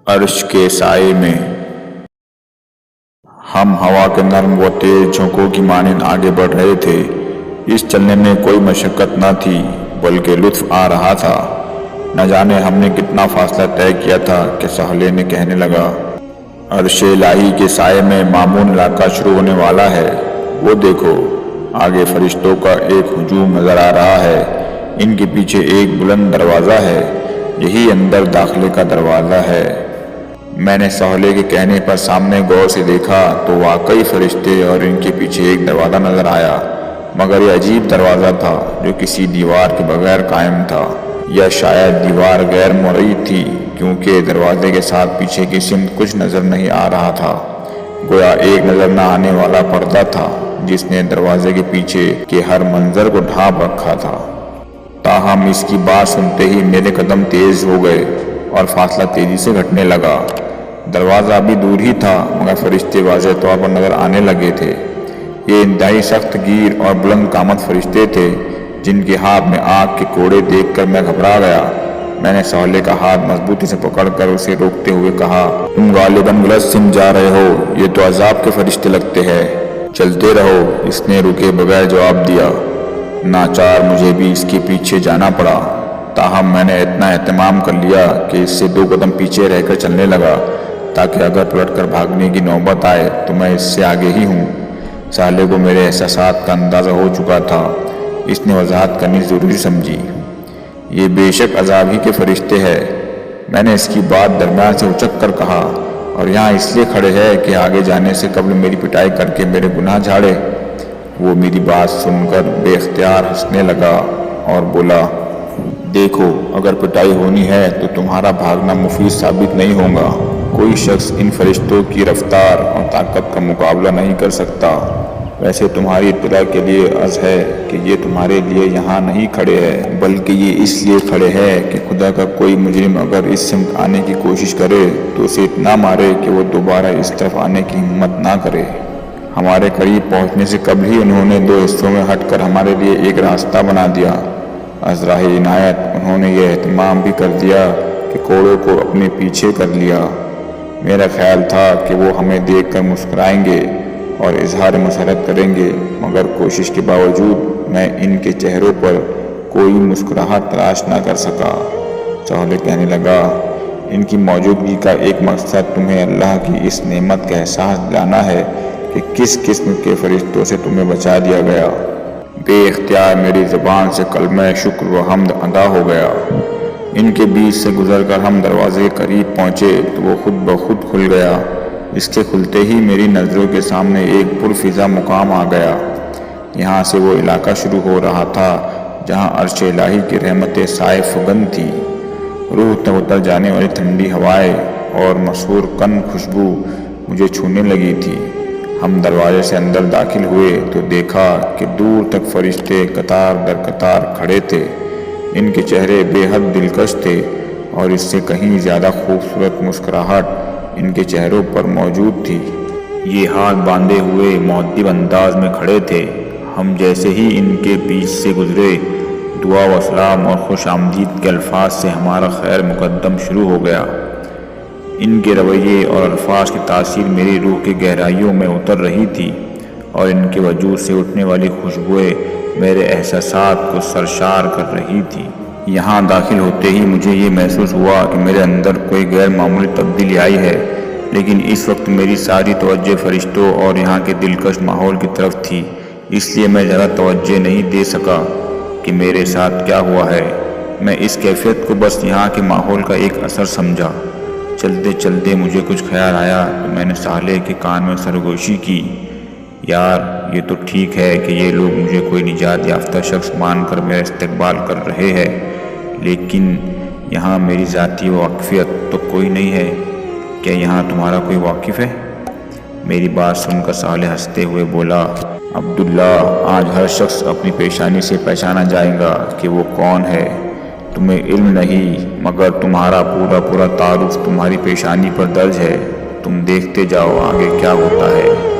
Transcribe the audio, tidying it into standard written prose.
अर्श के साए में हम हवा के नर्म व तेज झोंकों की मानिंद आगे बढ़ रहे थे। इस चलने में कोई मशक्कत न थी बल्कि लुत्फ आ रहा था। न जाने हमने कितना फासला तय किया था कि सहले ने कहने लगा, अर्श इलाही के साए में मामून इलाका शुरू होने वाला है। वो देखो, आगे फरिश्तों का एक हुजूम नजर आ रहा है। इनके पीछे एक बुलंद दरवाज़ा है, यही अंदर दाखिले का दरवाज़ा है। मैंने सहले के कहने पर सामने गौर से देखा तो वाकई फरिश्ते और इनके पीछे एक दरवाज़ा नजर आया, मगर यह अजीब दरवाज़ा था जो किसी दीवार के बगैर कायम था, या शायद दीवार गैर मुरई थी, क्योंकि दरवाजे के साथ पीछे की सिमत कुछ नज़र नहीं आ रहा था। गोया एक नज़र न आने वाला पर्दा था जिसने दरवाजे के पीछे के हर मंजर को ढांप रखा था। ताहम इसकी बात सुनते ही मेरे कदम तेज हो गए और फासला तेजी से घटने लगा। दरवाज़ा अभी दूर ही था मगर फरिश्ते वाज़ेह तौर पर नज़र आने लगे थे। ये इंतहाई सख्त गिर और बुलंद कामत फरिश्ते थे जिनके हाथ में आग के कोड़े देखकर मैं घबरा गया। मैंने सहले का हाथ मजबूती से पकड़कर उसे रोकते हुए कहा, तुम गालिबन गलत सिम जा रहे हो, ये तो अजाब के फरिश्ते लगते हैं, चलते रहो। इसने रुके बगैर जवाब दिया। नाचार मुझे भी इसके पीछे जाना पड़ा। ताहम मैंने इतना एहतमाम कर लिया कि इससे 2 कदम पीछे रहकर चलने लगा ताकि अगर पलटकर भागने की नौबत आए तो मैं इससे आगे ही हूँ। साले को मेरे एहसासात का अंदाज़ा हो चुका था। इसने वजाहत करनी ज़रूरी समझी। ये बेशक अजाब ही के फरिश्ते हैं। मैंने इसकी बात दरमियान से उचक कर कहा, और यहाँ इसलिए खड़े हैं कि आगे जाने से कबल मेरी पिटाई करके मेरे गुनाह झाड़े। वो मेरी बात सुनकर बेख्तियार हंसने लगा और बोला, देखो, अगर पिटाई होनी है तो तुम्हारा भागना मुफीद साबित नहीं होगा। कोई शख्स इन फरिश्तों की रफ्तार और ताकत का मुकाबला नहीं कर सकता। वैसे तुम्हारी इत्तला के लिए अर्ज़ है कि ये तुम्हारे लिए यहाँ नहीं खड़े हैं, बल्कि ये इसलिए खड़े हैं कि खुदा का कोई मुजरिम अगर इस सिमत आने की कोशिश करे तो उसे इतना मारे कि वो दोबारा इस तरफ आने की हिम्मत ना करे। हमारे करीब पहुँचने से कबल ही उन्होंने 2 हिस्सों में हटकर हमारे लिए एक रास्ता बना दिया। अज़राह इनायत उन्होंने ये एहतमाम भी कर दिया कि कोड़ों को अपने पीछे कर लिया। मेरा ख्याल था कि वो हमें देखकर मुस्कुराएंगे और इजहार मसरत करेंगे, मगर कोशिश के बावजूद मैं इनके चेहरों पर कोई मुस्कुराहट तलाश ना कर सका। सहले कहने लगा, इनकी मौजूदगी का एक मकसद तुम्हें अल्लाह की इस नेमत का एहसास दिलाना है कि किस किस्म के फरिश्तों से तुम्हें बचा दिया गया। बेख्तियार मेरी ज़बान से कलमा शुक्र व हम्द अदा हो गया। इनके बीच से गुजरकर हम दरवाजे के करीब पहुँचे तो वो खुद ब खुद खुल गया। इसके खुलते ही मेरी नज़रों के सामने एक पुरफिज़ा मुकाम आ गया। यहाँ से वो इलाका शुरू हो रहा था जहाँ अर्श इलाही की रहमत साए फगन थी। रूह तक उतर जाने वाली ठंडी हवाएं और मशहूर कन खुशबू मुझे छूने लगी थी। हम दरवाजे से अंदर दाखिल हुए तो देखा कि दूर तक फरिश्ते कतार दर कतार खड़े थे। इनके चेहरे बेहद दिलकश थे और इससे कहीं ज़्यादा खूबसूरत मुस्कुराहट इनके चेहरों पर मौजूद थी। ये हाथ बांधे हुए मुअद्दिब अंदाज में खड़े थे। हम जैसे ही इनके बीच से गुजरे, दुआ व सलाम और खुश आमदीद के अल्फाज से हमारा खैर मुकद्दम शुरू हो गया। इनके रवैये और अल्फाज की तासीर मेरी रूह की गहराइयों में उतर रही थी और इनके वजूद से उठने वाली खुशबुएं मेरे एहसासात को सरशार कर रही थी। यहाँ दाखिल होते ही मुझे ये महसूस हुआ कि मेरे अंदर कोई गैर मामूली तब्दीली आई है, लेकिन इस वक्त मेरी सारी तवज्जो फरिश्तों और यहाँ के दिलकश माहौल की तरफ थी, इसलिए मैं ज़्यादा तवज्जो नहीं दे सका कि मेरे साथ क्या हुआ है। मैं इस कैफियत को बस यहाँ के माहौल का एक असर समझा। चलते चलते मुझे कुछ ख्याल आया तो मैंने साले के कान में सरगोशी की, यार ये तो ठीक है कि ये लोग मुझे कोई निजात याफ्ता शख्स मानकर मेरा इस्तकबाल कर रहे हैं, लेकिन यहाँ मेरी ज़ाती वाक़िफ़ियत तो कोई नहीं है। क्या यहाँ तुम्हारा कोई वाकिफ़ है? मेरी बात सुनकर साले हंसते हुए बोला, अब्दुल्ला, आज हर शख्स अपनी पेशानी से पहचाना जाएगा कि वो कौन है। तुम्हें इल्म नहीं, मगर तुम्हारा पूरा तारुफ तुम्हारी पेशानी पर दर्ज है। तुम देखते जाओ आगे क्या होता है।